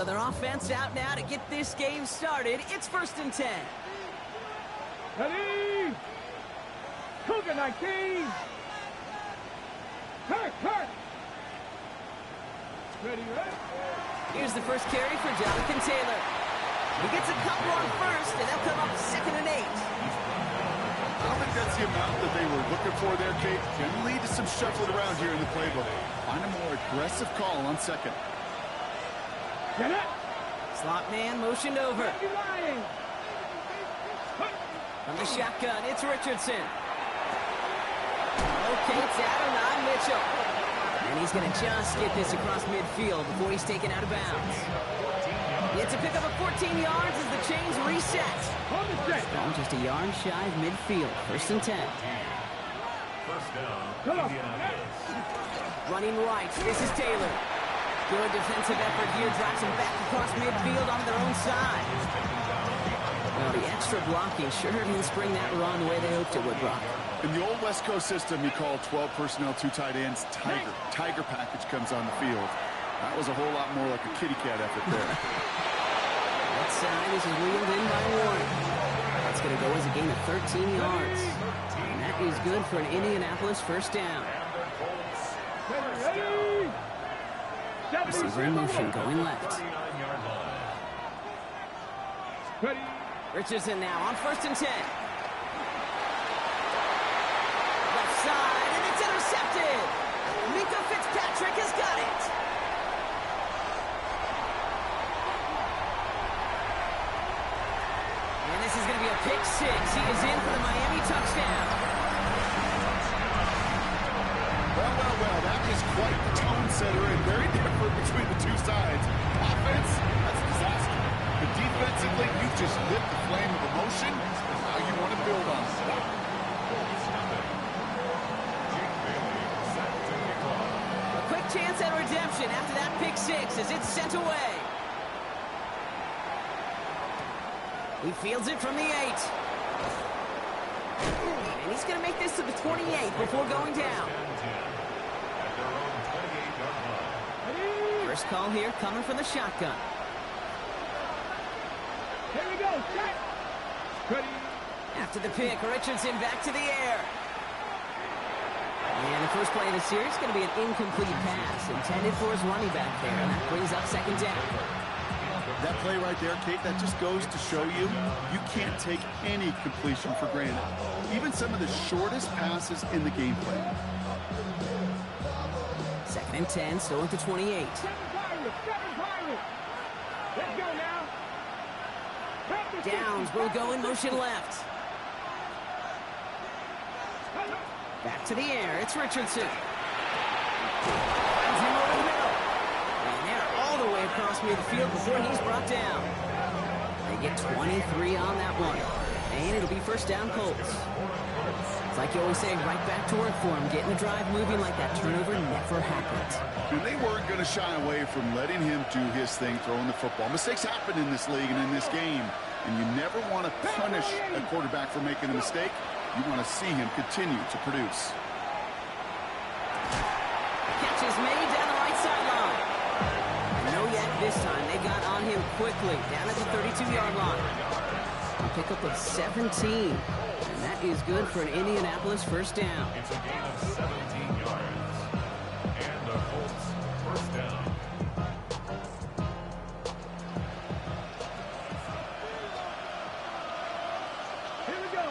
So their offense out now to get this game started. It's 1st and 10. Ready? Cougar 19. Kirk. Ready. Here's the first carry for Jonathan Taylor. He gets a couple on first, and they'll come up 2nd and 8. I don't think that's the amount that they were looking for there, Kate. Can lead to some shuffling around here in the playbook. Find a more aggressive call on 2nd. Get it. Slot man motioned over. From the shotgun, it's Richardson. Locates Adonai Mitchell. And he's going to just get this across midfield before he's taken out of bounds. It's a pick up of 14 yards as the chains reset. Strong just a yard shy of midfield. 1st and 10. Running right. This is Taylor. Good defensive effort here. Drives him back across midfield on their own side. Well, the extra blocking sure didn't spring that run the way they hoped it would, Brock. In the old West Coast system, you call 12 personnel, 2 tight ends, Tiger. Tiger package comes on the field. That was a whole lot more like a kitty cat effort there. That side is wheeled in by Warren. That's going to go as a gain of 13 yards. And that is good for an Indianapolis 1st down. Receiver in motion going left. Richardson now on 1st and 10. Left side, and it's intercepted. Minka Fitzpatrick has got it. And this is going to be a pick 6. He is in for the Miami touchdown. Well, that is quite the tone setter and very different between the two sides. Offense, that's a disaster. But defensively, you've just lit the flame of emotion. Now you want to build on it. A quick chance at redemption after that pick 6 as it's sent away. He fields it from the 8. And he's going to make this to the 28 before going down. First call here coming from the shotgun. Here we go. Set. Ready. After the pick, Richardson back to the air. And the first play of the series is going to be an incomplete pass intended for his running back there. And that brings up 2nd down. That play right there, Kate, that just goes to show you can't take any completion for granted. Even some of the shortest passes in the game plan. 2nd and 10, still at the 28. Let's go now. Downs will go in motion left. Back to the air. It's Richardson. Finds him over the middle. And they're all the way across midfield before he's brought down. They get 23 on that one. And it'll be 1st down Colts. It's like you always say, right back to work for him. Getting the drive moving like that turnover never happened. And they weren't going to shy away from letting him do his thing, throwing the football. Mistakes happen in this league and in this game. And you never want to punish a quarterback for making a mistake. You want to see him continue to produce. Catch is made down the right sideline. No yet this time. They got on him quickly down at the 32-yard line. A pickup of 17. And that is good for an Indianapolis 1st down. It's a gain of 17 yards. And the Colts 1st down. Here we go.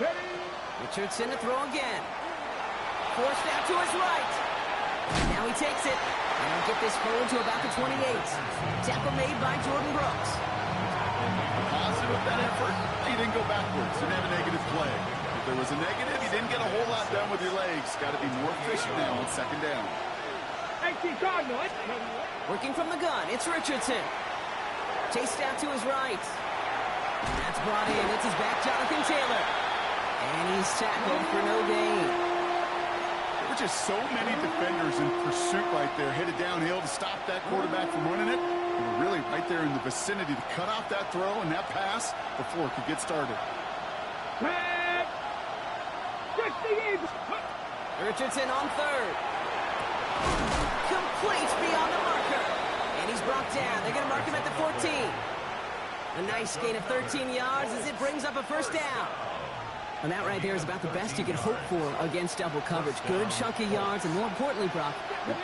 Ready. Richardson to throw again. Forced out to his right. Now he takes it. And he'll get this forward to about the 28. Tackle made by Jordan Brooks. Positive with that effort, he didn't go backwards. Didn't have a negative play. If there was a negative, you didn't get a whole lot done with your legs. Got to be more efficient now on 2nd down. 18 Cardinal. Working from the gun, it's Richardson. Chased out to his right. And that's brought in. It's his back, Jonathan Taylor. And he's tackled for no gain. There were just so many defenders in pursuit right there, headed downhill to stop that quarterback from running it. They were really right there in the vicinity to cut off that throw and that pass before it could get started. Richardson on 3rd. Complete beyond the marker. And he's brought down. They're going to mark him at the 14. A nice gain of 13 yards as it brings up a first down. And that right there is about the best you can hope for against double coverage. Good chunk of yards, and more importantly, Brock,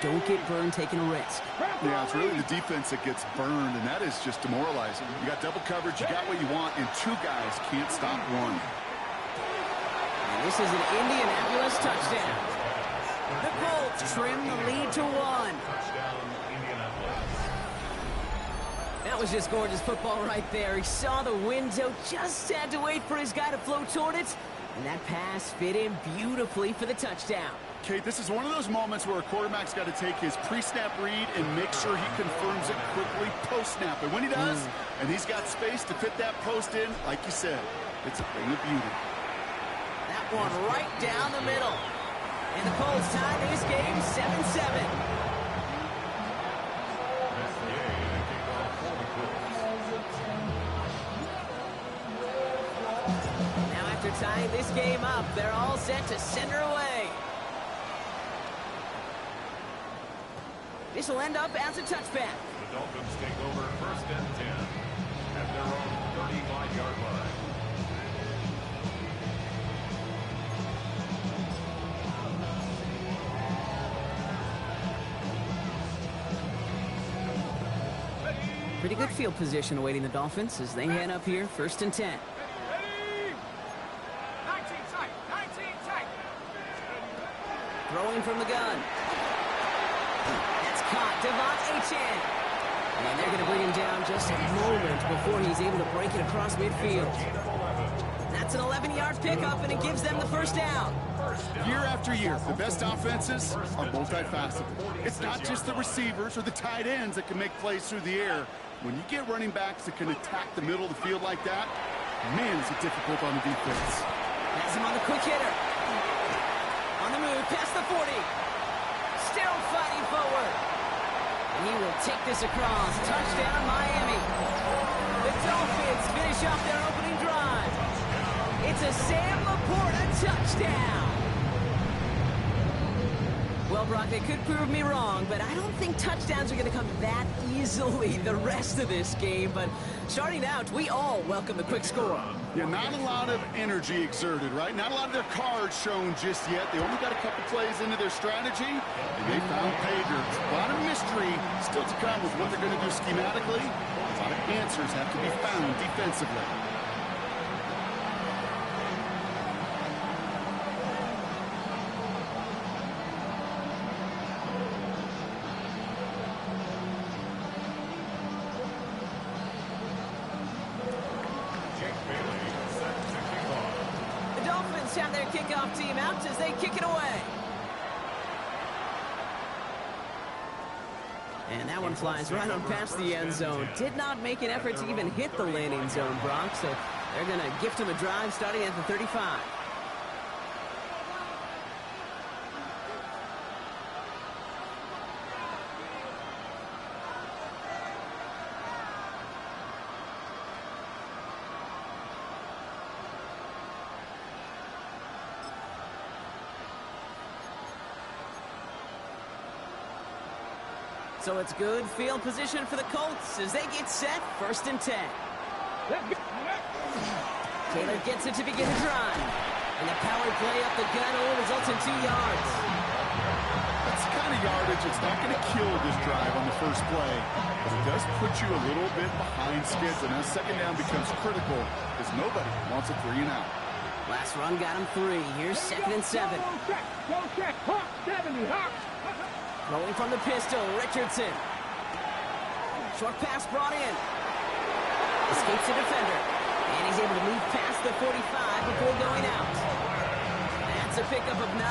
don't get burned taking a risk. Yeah, it's really the defense that gets burned, and that is just demoralizing. You got double coverage, you got what you want, and two guys can't stop one. And this is an Indianapolis touchdown. The Colts trim the lead to 1. Touchdown, Indianapolis. That was just gorgeous football right there. He saw the window, just had to wait for his guy to float toward it, and that pass fit in beautifully for the touchdown. Kate, this is one of those moments where a quarterback's got to take his pre-snap read and make sure he confirms it quickly post-snap. And when he does, and he's got space to fit that post in, like you said, it's a thing of beauty. That one right down the middle. And the Colts tie this game 7-7. Now after tying this game up, they're all set to send her away. This will end up as a touchback. The Dolphins take over 1st and 10 at their own 35-yard line. Pretty good field position awaiting the Dolphins as they head up here, 1st and 10. Ready? 19 tight. 19 tight. Throwing from the gun. That's caught. Devon Achane. And they're going to bring him down just a moment before he's able to break it across midfield. That's an 11-yard pickup, and it gives them the first down. Year after year, the best offenses are multifaceted. It's not just the receivers or the tight ends that can make plays through the air. When you get running backs that can attack the middle of the field like that, man, is it difficult on the defense. Has him on the quick hitter. On the move, past the 40. Still fighting forward. And he will take this across. Touchdown, Miami. The Dolphins finish off their opening drive. It's a Sam Laporta touchdown. Well, Brock, they could prove me wrong, but I don't think touchdowns are going to come that easily the rest of this game. But starting out, we all welcome the quick score. Yeah, not a lot of energy exerted, right? Not a lot of their cards shown just yet. They only got a couple plays into their strategy, and they found pay dirt. A lot of mystery still to come with what they're going to do schematically. A lot of answers have to be found defensively. Have their kickoff team out as they kick it away. And that one flies right on past the end zone. Did not make an effort to even hit the landing zone, Brock, so they're going to gift him a drive starting at the 35. So it's good field position for the Colts as they get set, 1st and 10. Taylor gets it to begin the drive. And the power play up the gun only results in 2 yards. That's the kind of yardage that's not going to kill this drive on the first play, but it does put you a little bit behind schedule. Now second down becomes critical because nobody wants a 3 and out. Last run got him 3. Here's 2nd and 7. Go check. Hawk 70. Hawk. Rolling from the pistol, Richardson. Short pass brought in. Escapes the defender. And he's able to move past the 45 before going out. That's a pickup of 9.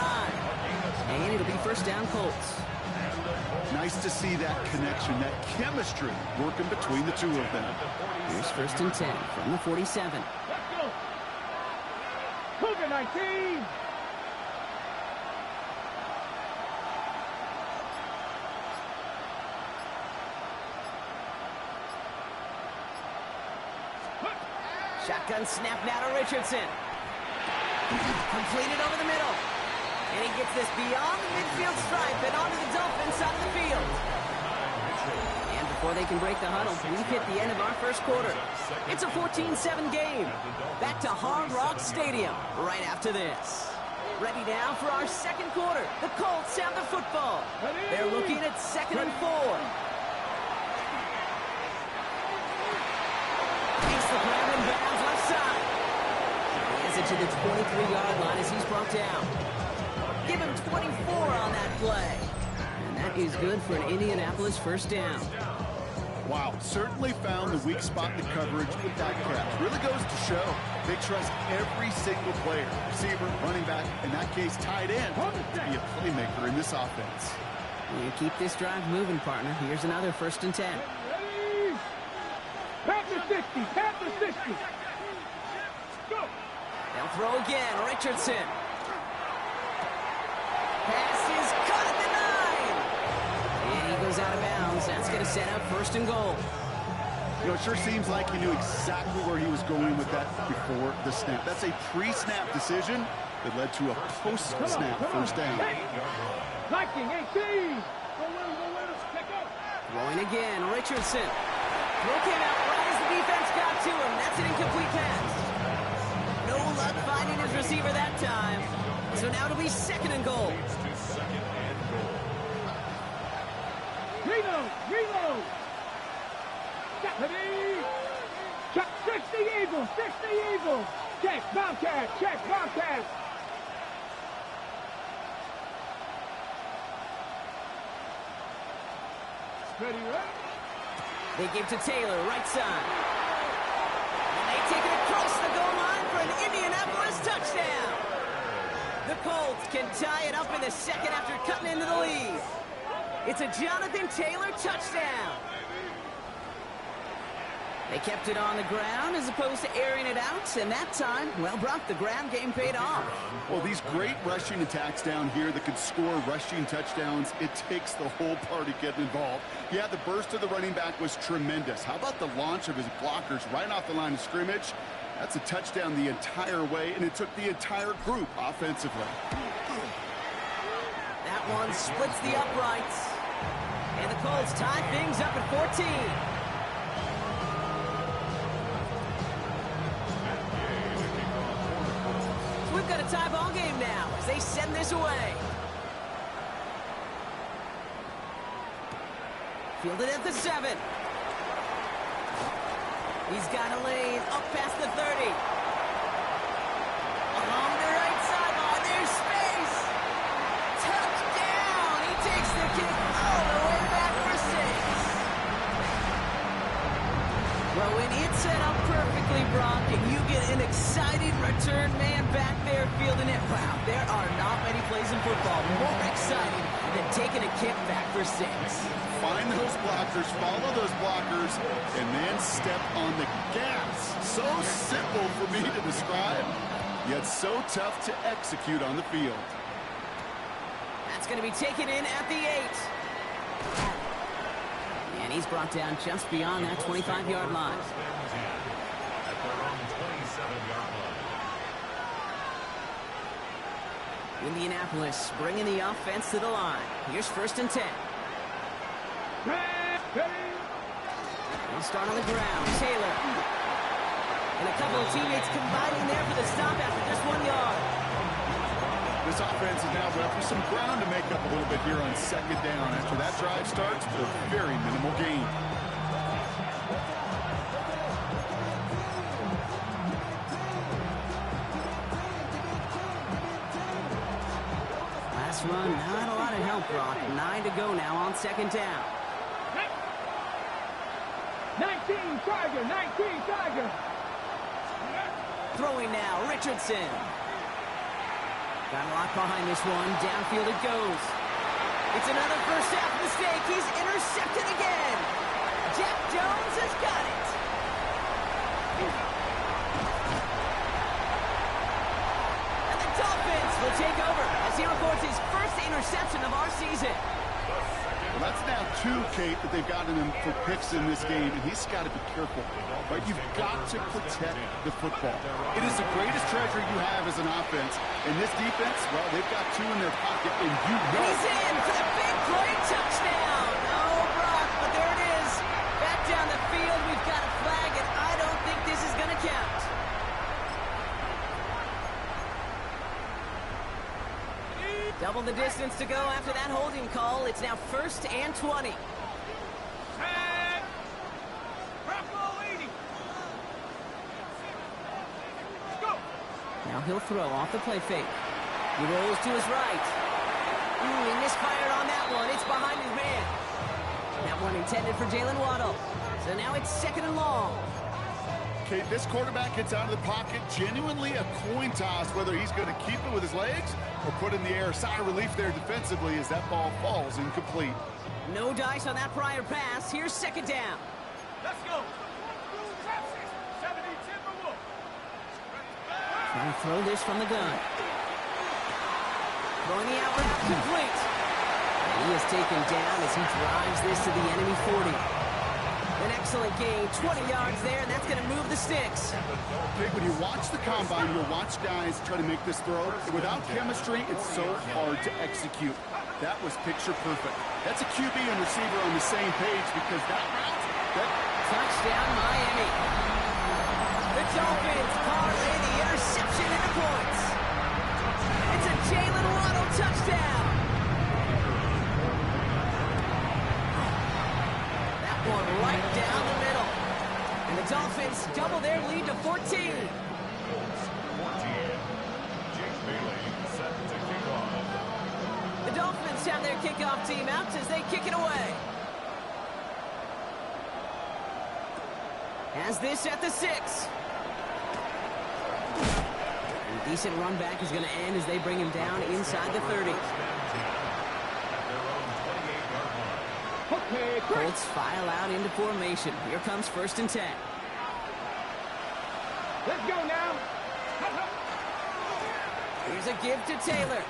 And it'll be 1st down Colts. Nice to see that connection, that chemistry working between the two of them. Here's 1st and 10 from the 47. Let's go. Cougar 19. Shotgun snap now to Richardson. Completed over the middle. And he gets this beyond the midfield stripe and onto the Dolphins side of the field. And Before they can break the huddle, we've hit the end of our first quarter. It's a 14-7 game. Back to Hard Rock Stadium right after this. Ready now for our second quarter. The Colts have the football. They're looking at 2nd and 4. Takes the grab and bounds left side. He has it to the 23-yard line as he's brought down. Give him 24 on that play. And that is good for an Indianapolis first down. Wow, certainly found the weak spot in the coverage with that catch. Really goes to show they trust every single player, receiver, running back, in that case tight end, to be a playmaker in this offense. You keep this drive moving, partner. Here's another 1st and 10. Ready? Panther 60, Panther 60. Go. They'll throw again. Richardson. Pass is caught at the 9. And he goes out of bounds. That's going to set up 1st and goal. You know, it sure seems like he knew exactly where he was going with that before the snap. That's a pre-snap decision that led to a post-snap first down. Liking 18. Go Willis, pick up. Throwing again. Richardson. Throw came out right as the defense got to him. That's an incomplete pass. No luck finding his receiver that time. So now it'll be 2nd and goal. Reload. Ready? Check 60 Eagles, 60 Eagles. Check Bobcat. Ready? They give to Taylor, right side. And they take it across the goal line for an Indianapolis touchdown. The Colts can tie it up in the 2nd after cutting into the lead. It's a Jonathan Taylor touchdown. They kept it on the ground as opposed to airing it out, and that time, well, Brock, the ground game paid off. Well, these great rushing attacks down here that could score rushing touchdowns, it takes the whole party getting involved. Yeah, the burst of the running back was tremendous. How about the launch of his blockers right off the line of scrimmage? That's a touchdown the entire way, and it took the entire group offensively. That one splits the uprights. And the Colts tie things up at 14. So we've got a tie ball game now as they send this away. Fielded at the 7. He's got a lane up past the 30. Along the right sideline, there's space. Touchdown! He takes the kick all the way back for 6. Well, when it's set up perfectly, Brock, and you get an exciting return man back there fielding it, wow, there are not many plays in football more exciting than taking a kick back for 6. Find those blockers, follow those blockers, and then step on the gas. So simple for me to describe, yet so tough to execute on the field. That's going to be taken in at the 8. And he's brought down just beyond that 25-yard line. At their own 27-yard line. Indianapolis bringing the offense to the line. Here's 1st and 10. He'll start on the ground. Taylor. And a couple of teammates combining there for the stop after just 1 yard. This offense is now left with some ground to make up a little bit here on 2nd down. After that drive starts with a very minimal gain. Last run, not a lot of help, Brock. 9 to go now on 2nd down. 19 Tiger. Throwing now, Richardson. Got a lot behind this one. Downfield it goes. It's another first half mistake. He's intercepted again. Jeff Jones has got it. And the Dolphins will take over as he records his first interception of our season. Well, that's now 2, Kate, that they've gotten him for picks in this game, and he's got to be careful. Right? You've got to protect the football. It is the greatest treasure you have as an offense. And this defense, well, they've got 2 in their pocket, and you know. He's in for the big play touchdown. No, Brock, but there it is. traveled the distance to go after that holding call. It's now 1st and 20. Tag! Bravo 80! Let's go! Now he'll throw off the play fake. He rolls to his right. Ooh, he misfired on that one. It's behind his man. That one intended for Jalen Waddle. So now it's 2nd and long. Okay, this quarterback gets out of the pocket. Genuinely a coin toss whether he's going to keep it with his legs or put in the air. Sigh of relief there defensively as that ball falls incomplete. No dice on that prior pass. Here's 2nd down. Let's go! 70 Timberwolves! Trying to throw this from the gun. Throwing the out route complete. He is taken down as he drives this to the enemy 40. An excellent gain, 20 yards there, and that's going to move the sticks. Okay, when you watch the combine, you'll watch guys try to make this throw. Without chemistry, it's so hard to execute. That was picture perfect. That's a QB and receiver on the same page because that route, Touchdown, Miami. The Dolphins parlay the interception into points. It's a Jalen Waddle touchdown. That one right down the middle. And the Dolphins double their lead to 14. 14. Jake Bailey set to kick off. The Dolphins have their kickoff team out as they kick it away. Has this at the 6. A decent run back is going to end as they bring him down inside the 30. Okay, Colts file out into formation. Here comes 1st and 10. let's go now! Here's a give to Taylor.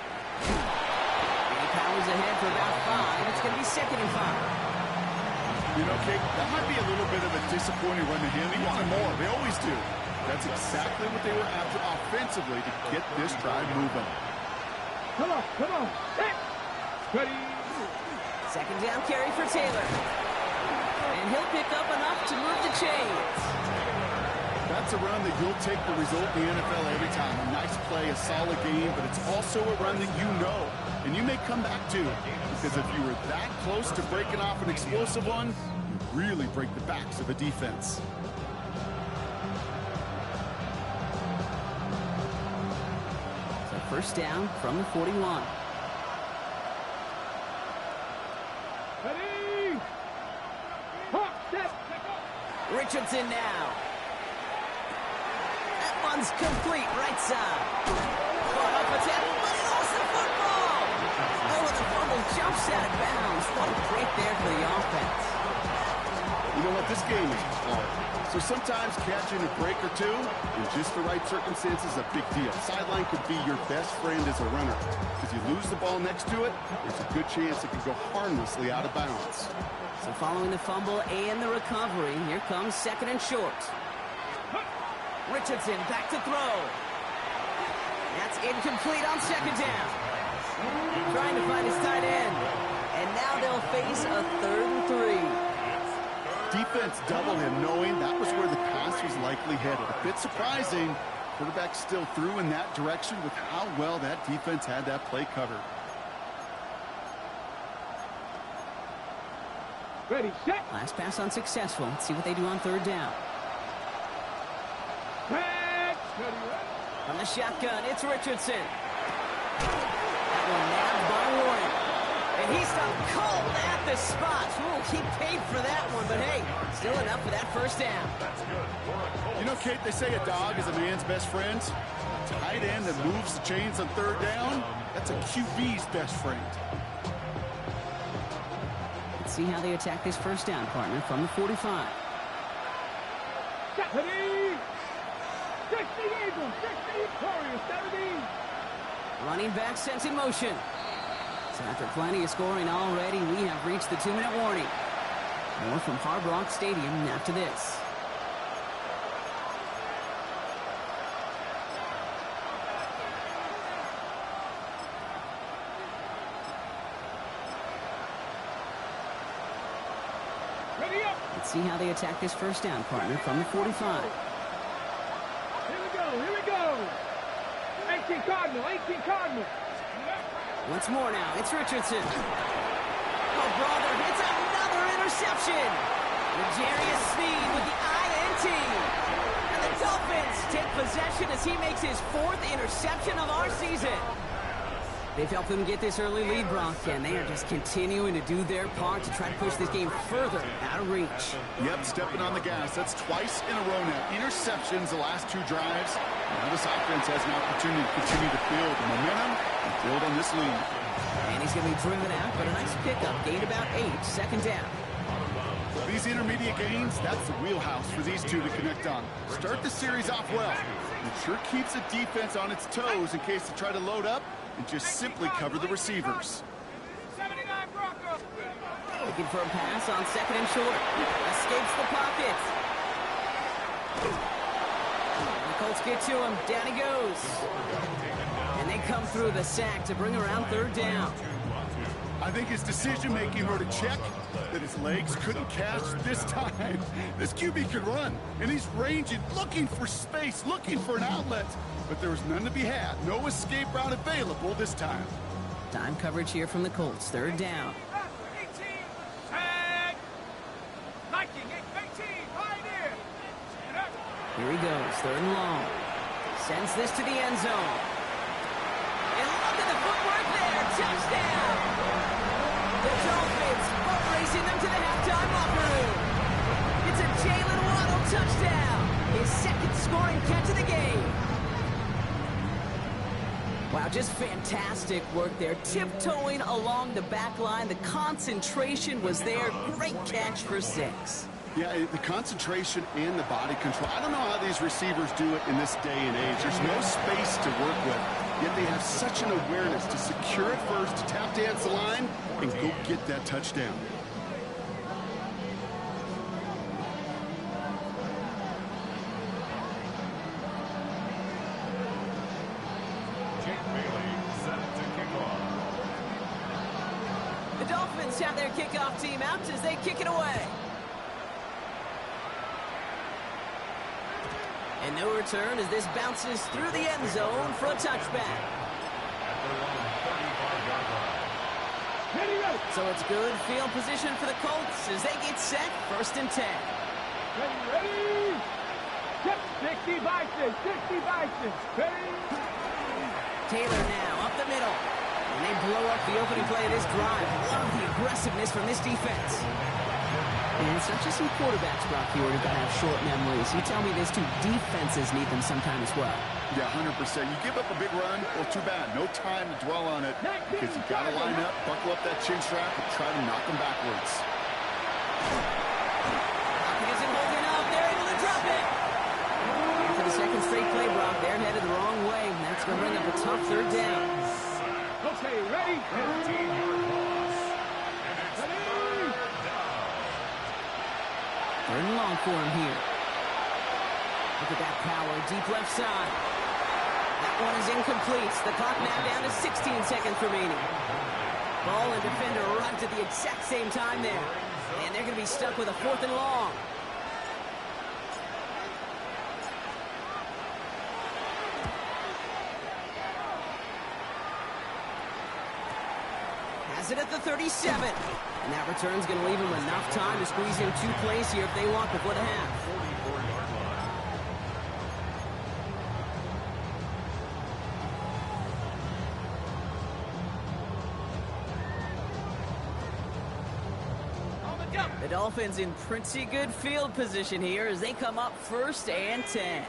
He powers ahead for about 5. It's going to be 2nd and 5. you know, Kate, that might be a little bit of a disappointing run to him. He wanted more. They always do. That's exactly what they were after offensively to get this drive moving. Come on! Hey! Ready! 2nd down carry for Taylor. And he'll pick up enough to move the chains. That's a run that you'll take the result in the NFL every time. A nice play, a solid game, but it's also a run that you know and you may come back to. Because if you were that close to breaking off an explosive one, you really break the backs of a defense. So 1st down from the 41. Ready! Hop, step, Richardson now. That one's complete, right side. Caught up a tackle, but he lost the football. Oh, and the fumble jumps out of bounds. What a break there for the offense. You know what? This game is hard. So sometimes catching a break or two in just the right circumstances is a big deal. Sideline could be your best friend as a runner. Because you lose the ball next to it, there's a good chance it could go harmlessly out of bounds. So following the fumble and the recovery, here comes 2nd and short. Richardson back to throw. That's incomplete on 2nd down. Trying to find his tight end. And now they'll face a 3rd and 3. Defense doubled him, knowing that was where the pass was likely headed. A bit surprising, quarterback still threw in that direction with how well that defense had that play covered. ready, set! Last pass unsuccessful. Let's see what they do on 3rd down. Back! Ready, From the shotgun, it's Richardson. That one nabbed by Warren. And he stopped cold at the spot. Ooh, he paid for that one, but hey, still enough for that 1st down. You know, Kate, they say a dog is a man's best friend. A tight end that moves the chains on 3rd down, that's a QB's best friend. Let's see how they attack this 1st down, partner, from the 45. ready! 60 Eagles, 60 Warriors, 70! Running back sent in motion. So after plenty of scoring already, we have reached the 2-minute warning. More from Hard Rock Stadium after this. Ready up! Let's see how they attack this 1st down, partner, from the 45. Here we go! 18 Cardinal, 18 Cardinal! Once more now, it's Richardson. Oh, brother, it's another interception. L'Jarius Sneed with the INT. And the Dolphins take possession as he makes his 4th interception of our season. They've helped them get this early lead, Brock, and they are just continuing to do their part to try to push this game further out of reach. Yep, stepping on the gas. That's twice in a row now. Interceptions the last 2 drives. Now this offense has an opportunity to continue to build the momentum and build on this lead. And he's going to be driven out, but a nice pickup. Gained about 8, second down. These intermediate gains, that's the wheelhouse for these two to connect on. Start the series off well. It sure keeps the defense on its toes in case they try to load up and just simply cover the receivers. 79 Broncos. Looking for a pass on 2nd and short. Escapes the pocket. And the Colts get to him. Down he goes. And they come through the sack to bring around 3rd down. I think his decision-making were to check that his legs couldn't catch this time. This QB can run, and he's ranging, looking for space, looking for an outlet. But there was none to be had. No escape route available this time. Time coverage here from the Colts. 3rd down. 18. Tag. Viking 18. Pioneer. Here he goes. 3rd and long. Sends this to the end zone. And look at the footwork there. Touchdown. The Dolphins boat racing them to the halftime locker room. It's a Jalen Waddle touchdown. His 2nd scoring catch of the game. Wow, just fantastic work there. Tiptoeing along the back line. The concentration was there. Great catch for 6. Yeah, the concentration and the body control. I don't know how these receivers do it in this day and age. There's no space to work with, yet they have such an awareness to secure it first, to tap dance the line, and go get that touchdown. The Dolphins have their kickoff team out as they kick it away. And no return as this bounces through the end zone for a touchback. So it's good field position for the Colts as they get set. 1st and 10. Ready? Yep, 60 Bison. 60 Bison. Ready? Taylor now up the middle. And they blow up the opening play of this drive. Love the aggressiveness from this defense. And it's not just some quarterbacks, Brock, here who've got to have short memories. You tell me these 2 defenses need them sometime as well. Yeah, 100%. You give up a big run, well, too bad. No time to dwell on it because you got to line up, buckle up that chin strap, and try to knock them backwards. Hopkins isn't holding up. They're able to drop it. And for the 2nd straight play, Brock, they're headed the wrong way. And that's going to bring up a tough 3rd down. Okay, ready? 15-yard loss. And it's 3rd down. 3rd and long for him here. Look at that power, deep left side. That one is incomplete. The clock now down to 16 seconds remaining. Ball and defender arrived at the exact same time there. And they're going to be stuck with a 4th and long. Has it at the 37. And that return's going to leave them enough time to squeeze in 2 plays here if they want before the half. 44-yard line. The Dolphins in pretty good field position here as they come up 1st and 10.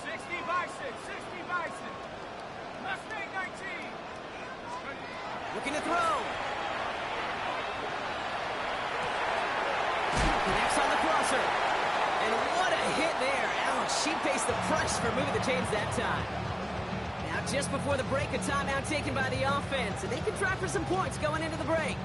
60 Bison. 60 Bison. Mustang 19. Looking to throw. Connects on the crosser. And what a hit there. Ouch, she pays the price for moving the chains that time. Now just before the break, a timeout taken by the offense. And they can try for some points going into the break.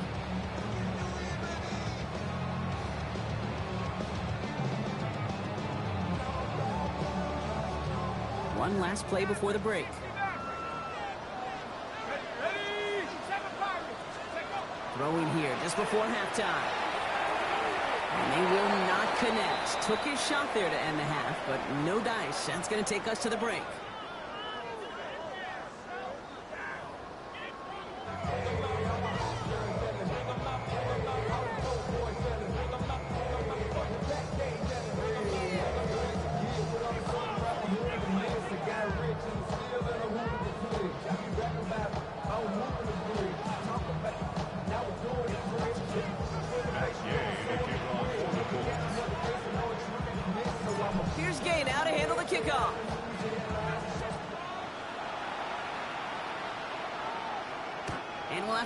One last play before the break. Ready? 7 Pirates. Throwing here just before halftime. And they will not connect. Took his shot there to end the half, but no dice. That's going to take us to the break.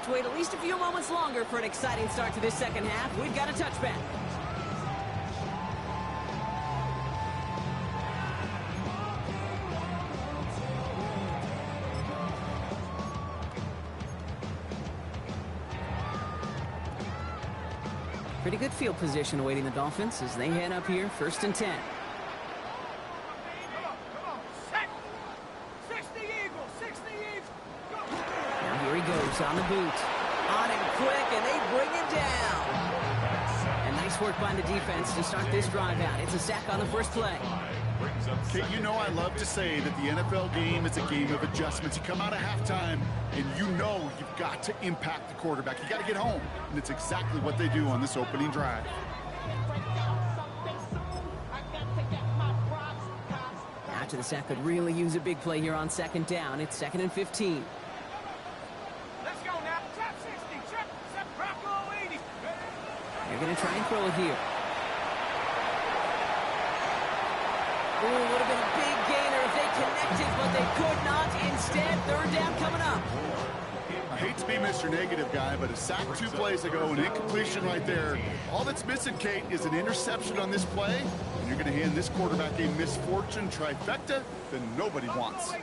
have to wait at least a few moments longer for an exciting start to this second half. We've got a touchback. Pretty good field position awaiting the Dolphins as they head up here, 1st and 10. Now here he goes on the boot. On him quick, and they bring him down. And nice work by the defense to start this drive out. It's a sack on the first play. Kate, you know I love to say that the NFL game is a game of adjustments. You come out of halftime, and you know you've got to impact the quarterback. You got to get home, and it's exactly what they do on this opening drive. After the sack could really use a big play here on 2nd down. It's 2nd and 15. Let's go now. Trap 60. Trap Rocco 80. They're going to try and throw it here. Ooh, would have been a big gainer if they connected, but they could not. Instead, 3rd down coming up. I hate to be Mr. Negative guy, but a sack 2 plays ago, an incompletion right there. All that's missing, Kate, is an interception on this play, and you're going to hand this quarterback a misfortune trifecta that nobody wants.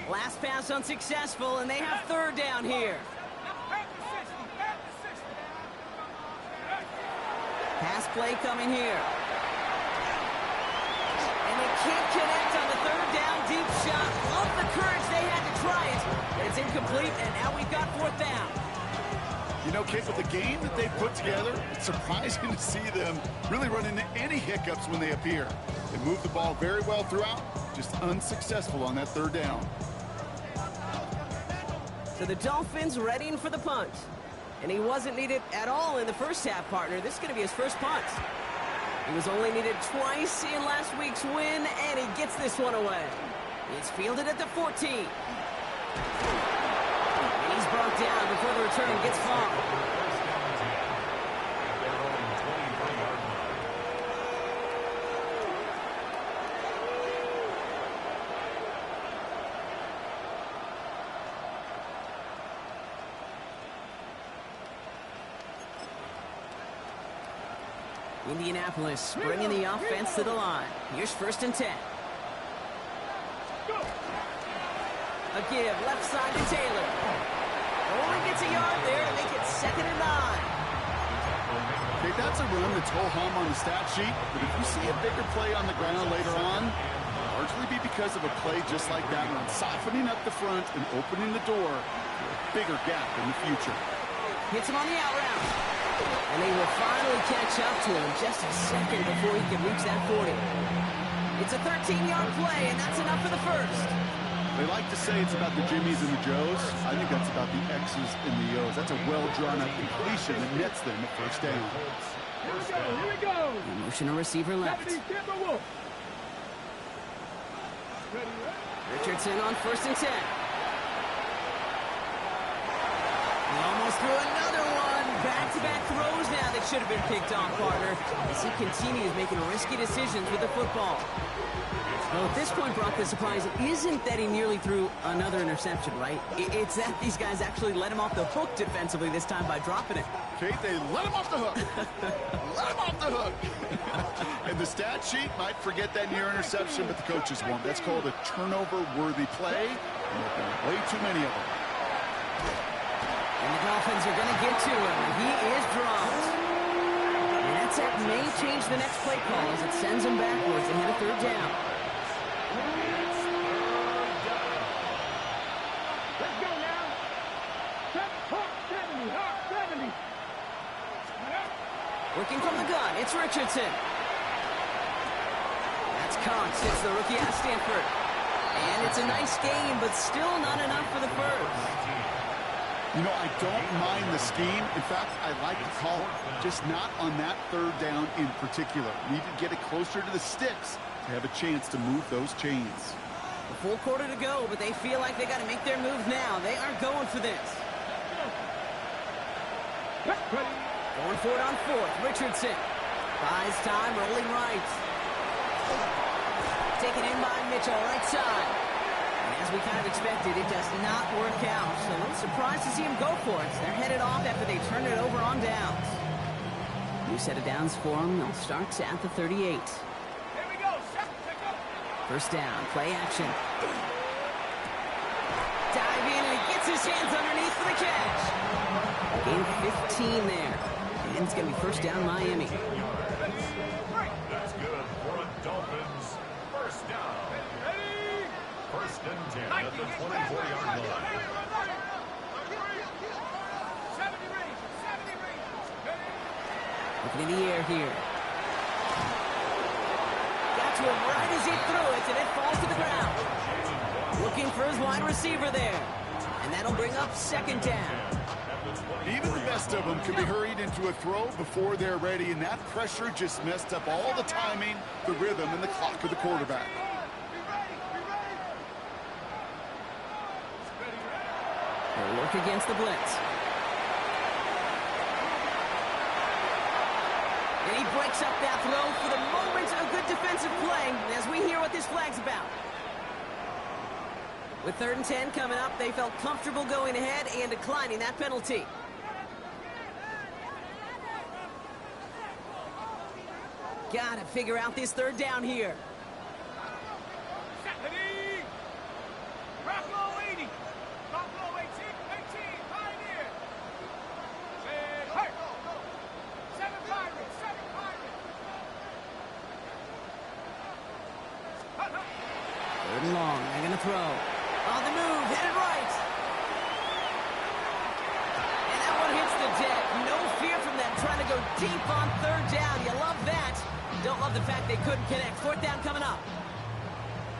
Last pass unsuccessful, and they have 3rd down here. Pass play coming here. And they can't connect on the 3rd down deep shot. Love the courage they had to try it. But it's incomplete, and now we've got 4th down. You know, Kate, with the game that they put together, it's surprising to see them really run into any hiccups when they appear. They move the ball very well throughout, just unsuccessful on that 3rd down. So the Dolphins readying for the punt. And he wasn't needed at all in the first half, partner. This is going to be his first punt. He was only needed twice in last week's win, and he gets this one away. It's fielded at the 14. And he's brought down before the return gets far. Indianapolis bringing the offense to the line. Here's 1st and 10. A give left side to Taylor. Only gets a yard there to make it 2nd and 9. Okay, that's a run that's ho-hum on the stat sheet, but if you see a bigger play on the ground later on, it'll largely be because of a play just like that one, softening up the front and opening the door for a bigger gap in the future. Hits him on the out route. And they will finally catch up to him just a second before he can reach that 40. It's a 13-yard play, and that's enough for the first. They like to say it's about the Jimmies and the Joes. I think that's about the X's and the O's. That's a well-drawn-up completion that nets them at 1st down. Here we go. Motion a receiver left. Richardson on 1st and 10. He almost threw another one. Back-to-back throws now that should have been picked off, partner, as he continues making risky decisions with the football. Well, at this point, Brock, the surprise isn't that he nearly threw another interception, right? It's that these guys actually let him off the hook defensively this time by dropping it. Kate, they let him off the hook. Let him off the hook. And the stat sheet might forget that near interception, but the coaches won't. That's called a turnover-worthy play. And there have been way too many of them. And the Dolphins are going to get to him. He is dropped. And that sack may change the next play call as it sends him backwards ahead of 3rd down. Let's go now. 70. Working from the gun, it's Richardson. That's Cox. It's the rookie out of Stanford. And it's a nice game, but still not enough for the first. You know, I don't mind the scheme. In fact, I like the call, just not on that 3rd down in particular. Need to get it closer to the sticks to have a chance to move those chains. A full quarter to go, but they feel like they got to make their move now. They are going for this. Going for it on 4th. Richardson buys time, rolling right. Taken in by Mitchell, right side. As we kind of expected, it does not work out. So a little surprised to see him go for it. They're headed off after they turn it over on downs. New set of downs for him. They'll start at the 38. Here we go. First down, play action. Dive in, and he gets his hands underneath for the catch. Gain 15 there. And it's going to be first down, Miami. That's good for a Dolphins first down. First and 10 at the 24-yard line. 70 range. Looking in the air here. Got to him right as he threw it, and it falls to the ground. Looking for his wide receiver there. And that'll bring up second down. Even the best of them can be hurried into a throw before they're ready, and that pressure just messed up all the timing, the rhythm, and the clock of the quarterback. They'll look against the blitz. And he breaks up that throw for the moment. A good defensive play as we hear what this flag's about. With 3rd and 10 coming up, they felt comfortable going ahead and declining that penalty. Gotta figure out this 3rd down here. Bravo 80. Bravo 18. Pioneer. Hey. 7 Pirates. 7 Pirates. 3rd and long. They're gonna throw. On the move, headed right. And that one hits the deck. No fear from them trying to go deep on 3rd down. You love that. Don't love the fact they couldn't connect. 4th down coming up.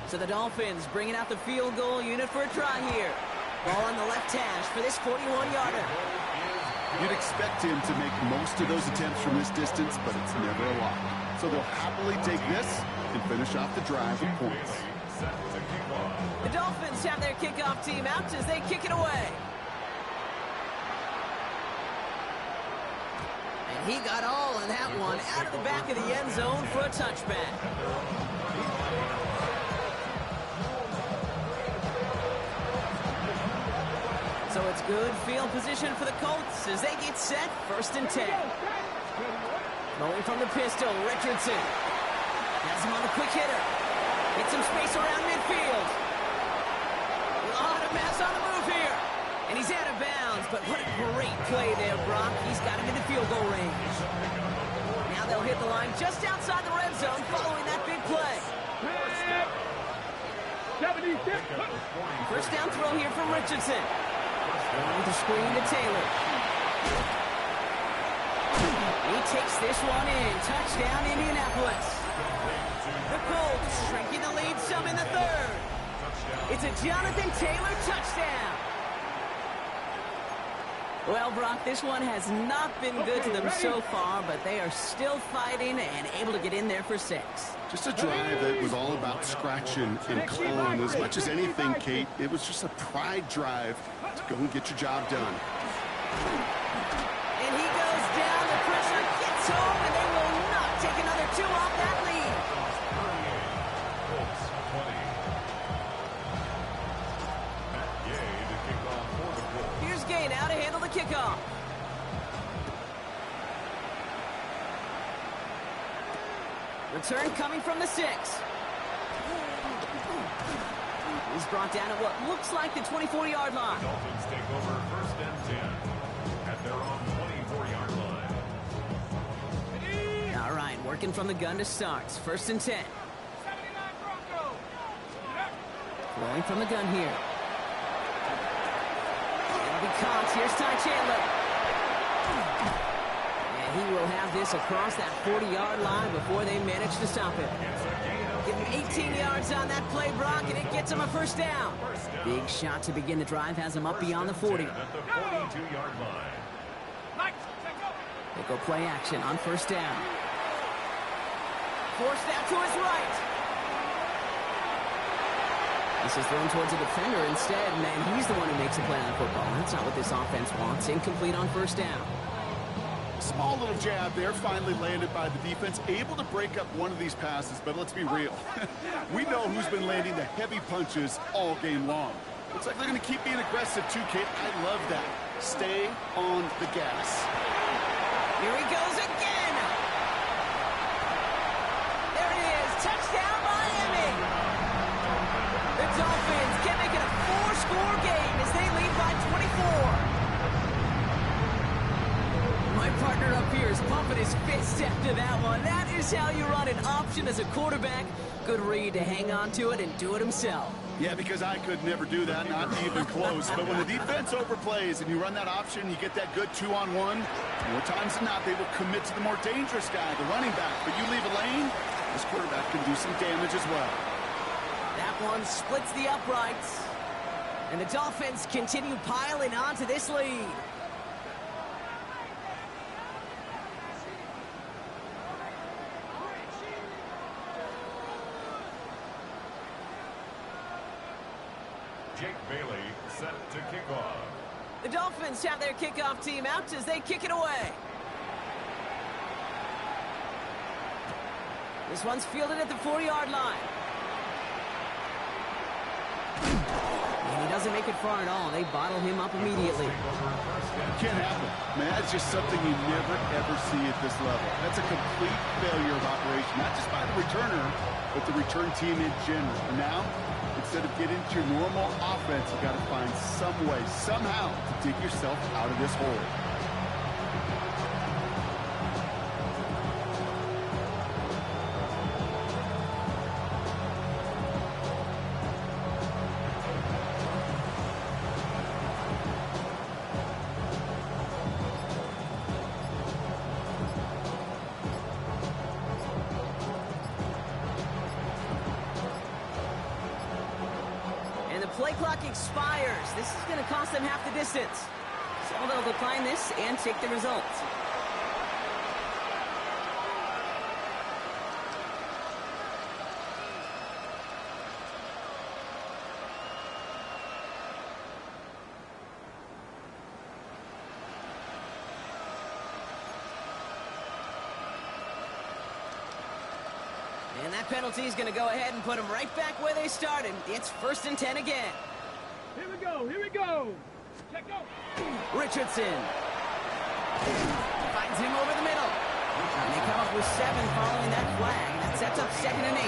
So the Dolphins bringing out the field goal unit for a try here. Ball on the left hash for this 41-yarder. You'd expect him to make most of those attempts from this distance, but it's never a lot. So they'll happily take this and finish off the drive with points. The Dolphins have their kickoff team out as they kick it away. And he got all of that one out of the back of the end zone for a touchback. So it's good field position for the Colts as they get set. 1st and 10. Throwing from the pistol, Richardson. Has him on the quick hitter. Get some space around midfield. A lot of mass on the move here. And he's out of bounds, but what a great play there, Brock. He's got him in the field goal range. Now they'll hit the line just outside the red zone following that big play. 76. First down throw here from Richardson. Going to screen to Taylor. He takes this one in. Touchdown, Indianapolis. The Colts shrinking the lead some in the 3rd. It's a Jonathan Taylor touchdown. Well, Brock, this one has not been good to them so far, but they are still fighting and able to get in there for 6. Just a drive that was all about scratching and clawing. As much as anything, Kate, it was just a pride drive to go and get your job done. And he goes down. The pressure gets home, and they will not take another 2 off that lead. Here's Gay now to handle the kickoff. Return coming from the 6. He's brought down at what looks like the 24-yard line. The Dolphins take over 1st and 10 at their own 24-yard line. All right, working from the gun to start. 1st and 10. 79 Bronco. Rolling from the gun here. It'll be caught. Here's Ty Chandler. And he will have this across that 40-yard line before they manage to stop it. Give him 18 yards on that play, Brock, and it gets him a 1st down. Big shot to begin the drive has him up beyond the 40. At the 42-yard line. They go play action on 1st down. Forced out to his right. This is thrown towards a defender instead, and he's the one who makes a play on the football. That's not what this offense wants. Incomplete on 1st down. Small little jab there, finally landed by the defense. Able to break up one of these passes, but let's be real. We know who's been landing the heavy punches all game long. Looks like they're going to keep being aggressive too, Kate. I love that. Stay on the gas. Here he goes again. There it is. Touchdown, Miami. The Dolphins can make it a 4-score game as they lead by 24. My partner up here is pumping his fist after that one. That is how you run an option as a quarterback. Good read to hang on to it and do it himself. Yeah, because I could never do that, not even close. But when the defense overplays and you run that option, you get that good 2-on-1, more times than not, they will commit to the more dangerous guy, the running back. But you leave a lane, this quarterback can do some damage as well. That one splits the uprights. And the Dolphins continue piling onto this lead. Jake Bailey set to kick off. The Dolphins have their kickoff team out as they kick it away. This one's fielded at the 40-yard line. And he doesn't make it far at all. They bottle him up immediately. Can't happen. Man, that's just something you never, ever see at this level. That's a complete failure of operation, not just by the returner, but the return team in general. And now, instead of getting to your normal offense, you've got to find some way, somehow, to dig yourself out of this hole. Play clock expires. This is going to cost them half the distance. So they'll decline this and take the results. And that penalty is going to go ahead and put them right back where they started. It's 1st and 10 again. Here we go, here we go. Check out. Richardson finds him over the middle. And they come up with 7 following that flag. That sets up 2nd and 8.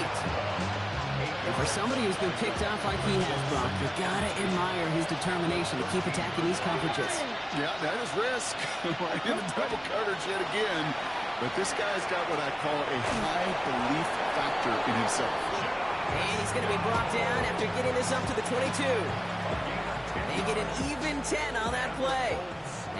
And for somebody who's been picked off like he has, Brock, you gotta admire his determination to keep attacking these coverages. Yeah, that is risk. Right in the double coverage yet again. But this guy's got what I call a high belief factor in himself. And he's going to be brought down after getting this up to the 22. They get an even 10 on that play.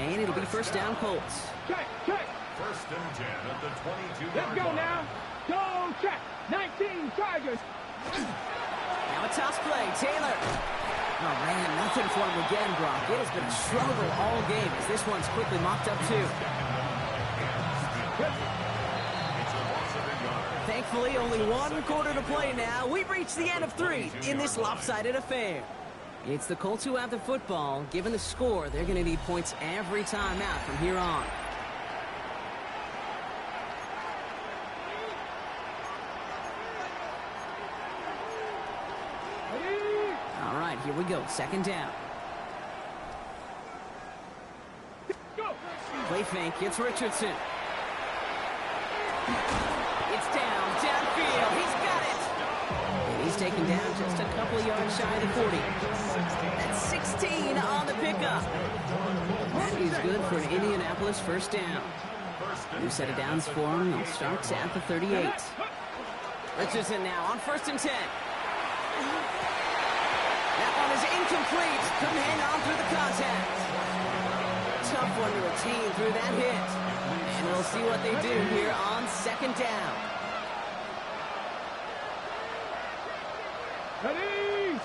And it'll be 1st down Colts. Check, check. 1st and 10 at the 22-yard Let's go line. now. Go check. 19 Chargers. Now a toss play. Taylor. Oh, man, nothing for him again, Brock. It has been a struggle all game as this one's quickly mopped up, too. Thankfully, only 1 quarter to play now. We've reached the end of 3 in this lopsided affair. It's the Colts who have the football. Given the score, they're going to need points every time out from here on. All right, here we go. 2nd down. Go. Play fake. It's Richardson. It's downfield. He's got it. And he's taken down just a couple of yards shy of the 40. That's 16 on the pickup. That is good for an Indianapolis 1st down. New set of downs for him. He starts at the 38. Richardson now on 1st and 10. That one is incomplete. Couldn't hang on through the contact. Tough one to retain through that hit. And we'll see what they do here on 2nd down. Ready.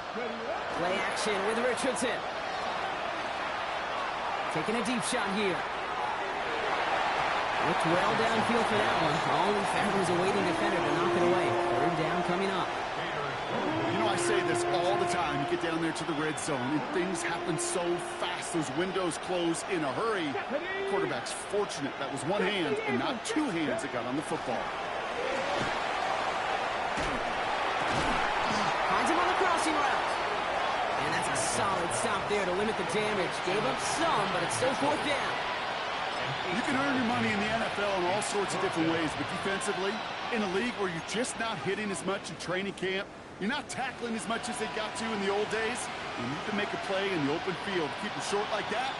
Play action with Richardson. Taking a deep shot here. Looked well downfield for that one. All in favor was a waiting defender to knock it away. 3rd down coming up. You know, I say this all the time. You get down there to the red zone, and things happen so fast. Those windows close in a hurry. The quarterback's fortunate that was one hand and not two hands that got on the football. Finds him on the crossing route. And that's a solid stop there to limit the damage. Gave up some, but it's still fourth down. You can earn your money in the NFL in all sorts of different ways, but defensively, in a league where you're just not hitting as much in training camp, you're not tackling as much as they got to in the old days, and you can make a play in the open field. Keep it short like that,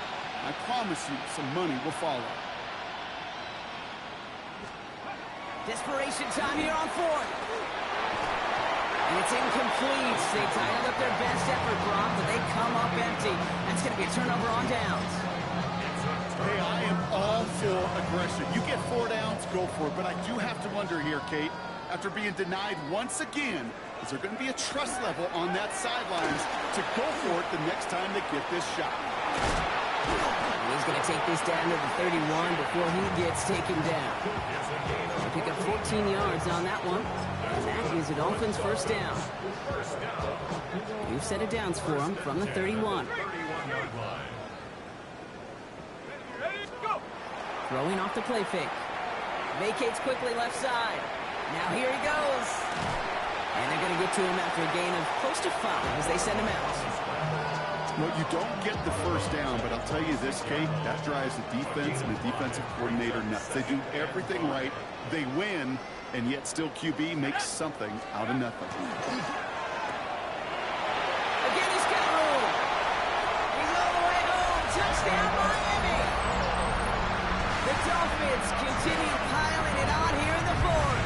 I promise you some money will follow. Desperation time here on fourth. And it's incomplete. They tied up their best effort, Brock, but they come up empty. That's going to be a turnover on downs. Hey, I am all for aggression. You get 4 downs, go for it. But I do have to wonder here, Kate, after being denied once again, is there going to be a trust level on that sidelines to go for it the next time they get this shot? He's going to take this down to the 31 before he gets taken down. He'll pick up 14 yards on that one. And that is a Dolphins first down. New set of downs for him from the 31. Throwing off the play fake. Vacates quickly left side. Now here he goes. And they're going to get to him after a gain of close to 5 as they send him out. Well, you don't get the first down, but I'll tell you this, Kate, that drives the defense and the defensive coordinator nuts. They do everything right. They win, and yet still QB makes something out of nothing. Again, he's got room. He's all the way home. Touchdown, Miami. The Dolphins continue piling it on here in the fourth.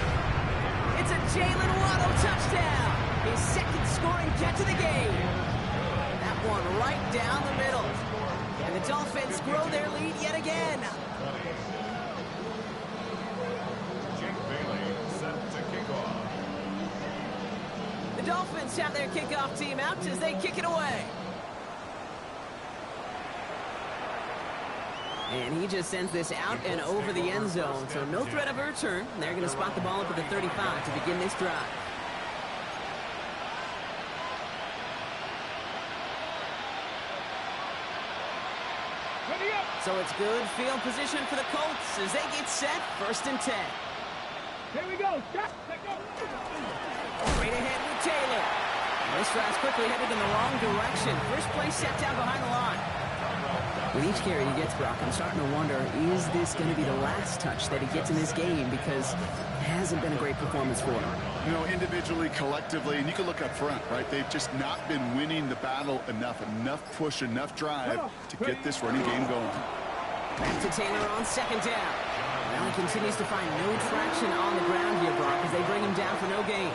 It's a Jalen Waddle touchdown. His second scoring catch of the game. That one right down the middle. And the Dolphins grow their lead yet again. Jake Bailey set to kick off. The Dolphins have their kickoff team out as they kick it away. And he just sends this out and over the end zone, so no threat of a return. They're going to spot the ball up at the 35 to begin this drive. So it's good field position for the Colts as they get set, 1st and 10. Here we go. Stop. Let go. Right ahead with Taylor. And this drive's quickly headed in the wrong direction. First play set down behind the line. With each carry he gets, Brock, I'm starting to wonder, is this going to be the last touch that he gets in this game? Because it hasn't been a great performance for him. You know, individually, collectively, and you can look up front, right? They've just not been winning the battle enough push, enough drive to get this running game going. Back to Taylor on 2nd down. Well, he continues to find no traction on the ground here, Brock, as they bring him down for no gain.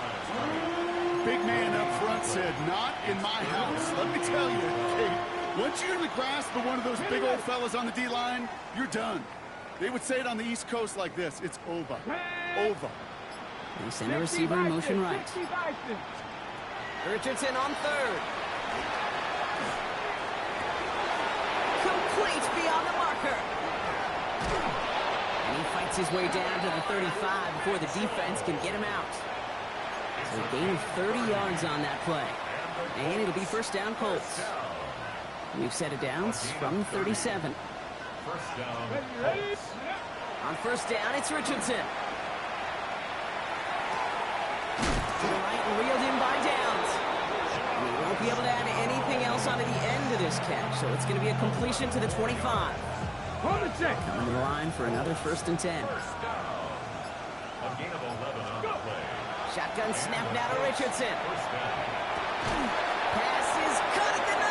Big man up front said, not in my house. Let me tell you, Kate, once you're in the grasp of one of those big old fellas on the D-line, you're done. They would say it on the East Coast like this, it's over. Over. They send a receiver in motion right. Richardson on 3rd. Complete beyond the marker. And he fights his way down to the 35 before the defense can get him out. So a gain of 30 yards on that play. And it'll be 1st down Colts. We've set it downs from 37. First down. On 1st down, it's Richardson. To the right, reeled in by Downs. And he won't be able to add anything else onto the end of this catch, so it's going to be a completion to the 25. Coming to the line for another 1st and 10. First down. A gain of 11 on the play. Shotgun snap now to Richardson. First down. Pass is cut at the 9.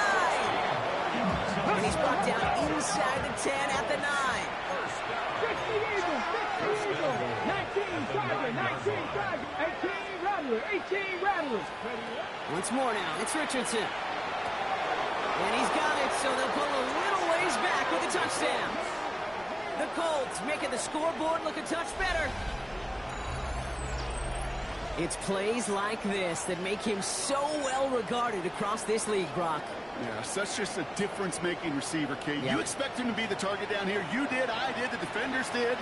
And he's brought down inside the 10 at the 9. First down. 18 rattlers. Once more now, it's Richardson. And he's got it, so they'll pull a little ways back with a touchdown. The Colts making the scoreboard look a touch better. It's plays like this that make him so well regarded across this league, Brock. Yeah, such just a difference-making receiver, Kate. Yep. You expect him to be the target down here. You did, I did, the defenders did.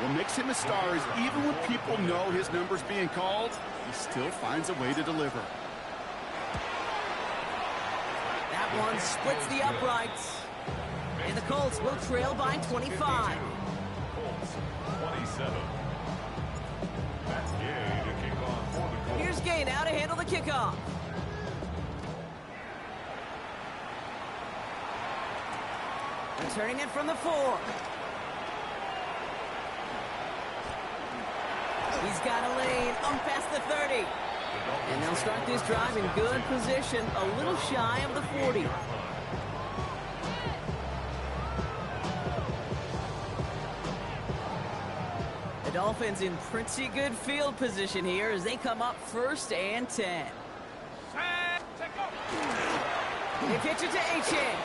What makes him a star is even when people know his number's being called, he still finds a way to deliver. one splits the uprights. And the Colts will trail by 25. Colts 27. That's Gay to kick off for the Colts. Here's Gay now to handle the kickoff. Returning it from the 4. He's got a lane up past the 30. And they'll start this drive in good position, a little shy of the 40. The Dolphins in pretty good field position here as they come up 1st and 10. They pitch it to Achane.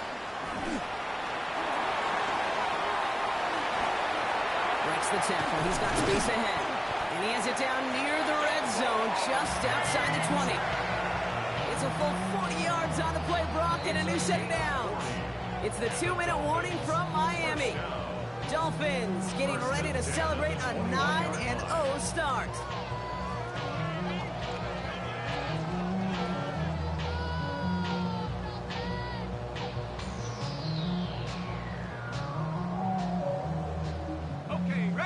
Breaks the tackle. He's got space ahead. And he has it down near the red zone, just outside the 20. It's a full 40 yards on the play, Brock, and a new set down. It's the 2-minute warning from Miami. Dolphins getting ready to celebrate a 9-0 start.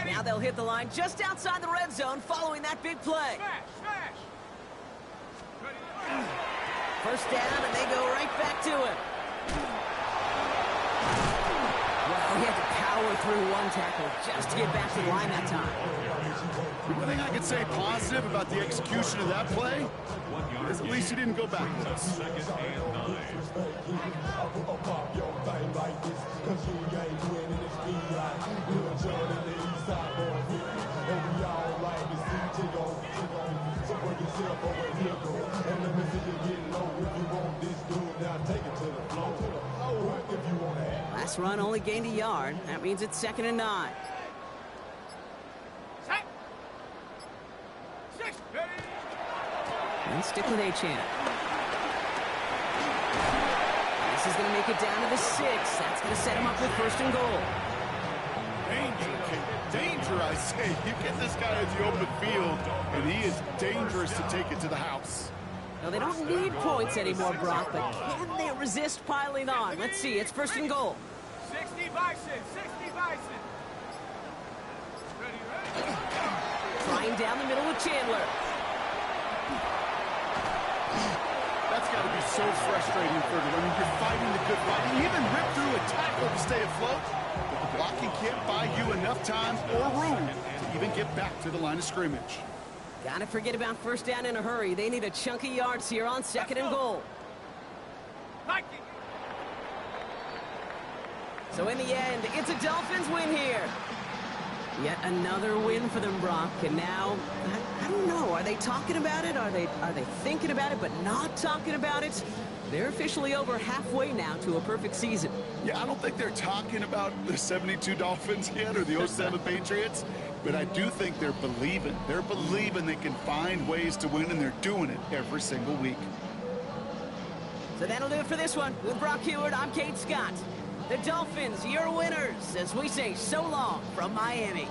Now they'll hit the line just outside the red zone following that big play. First down, and they go right back to it. Well, he had to power through one tackle just to get back to the line that time. The one thing I can say positive about the execution of that play is at least he didn't go backwards. Last run only gained a yard. That means it's 2nd and 9. And stick with Achane. This is going to make it down to the 6. That's going to set him up with 1st and goal. Danger, I say. You get this guy at the open field, and he is dangerous to take it to the house. Now, they don't need points anymore, Brock, but can they resist piling on? Let's see. It's 1st and goal. 60 Bison, 60 Bison. Ready. Flying down the middle with Chandler. That's got to be so frustrating for them. I mean, you're fighting the good fight. You even rip through a tackle to stay afloat, but the blocking can't buy you enough time or room to even get back to the line of scrimmage. Gotta forget about 1st down in a hurry. They need a chunk of yards here on 2nd and goal. So in the end, it's a Dolphins win here. Yet another win for them, Brock. And now, I don't know. Are they talking about it? Are they thinking about it but not talking about it? They're officially over halfway now to a perfect season. Yeah, I don't think they're talking about the 72 Dolphins yet or the 07 Patriots, but I do think they're believing. They're believing they can find ways to win, and they're doing it every single week. So that'll do it for this one. With Brock Heward, I'm Kate Scott. The Dolphins, your winners, as we say so long from Miami.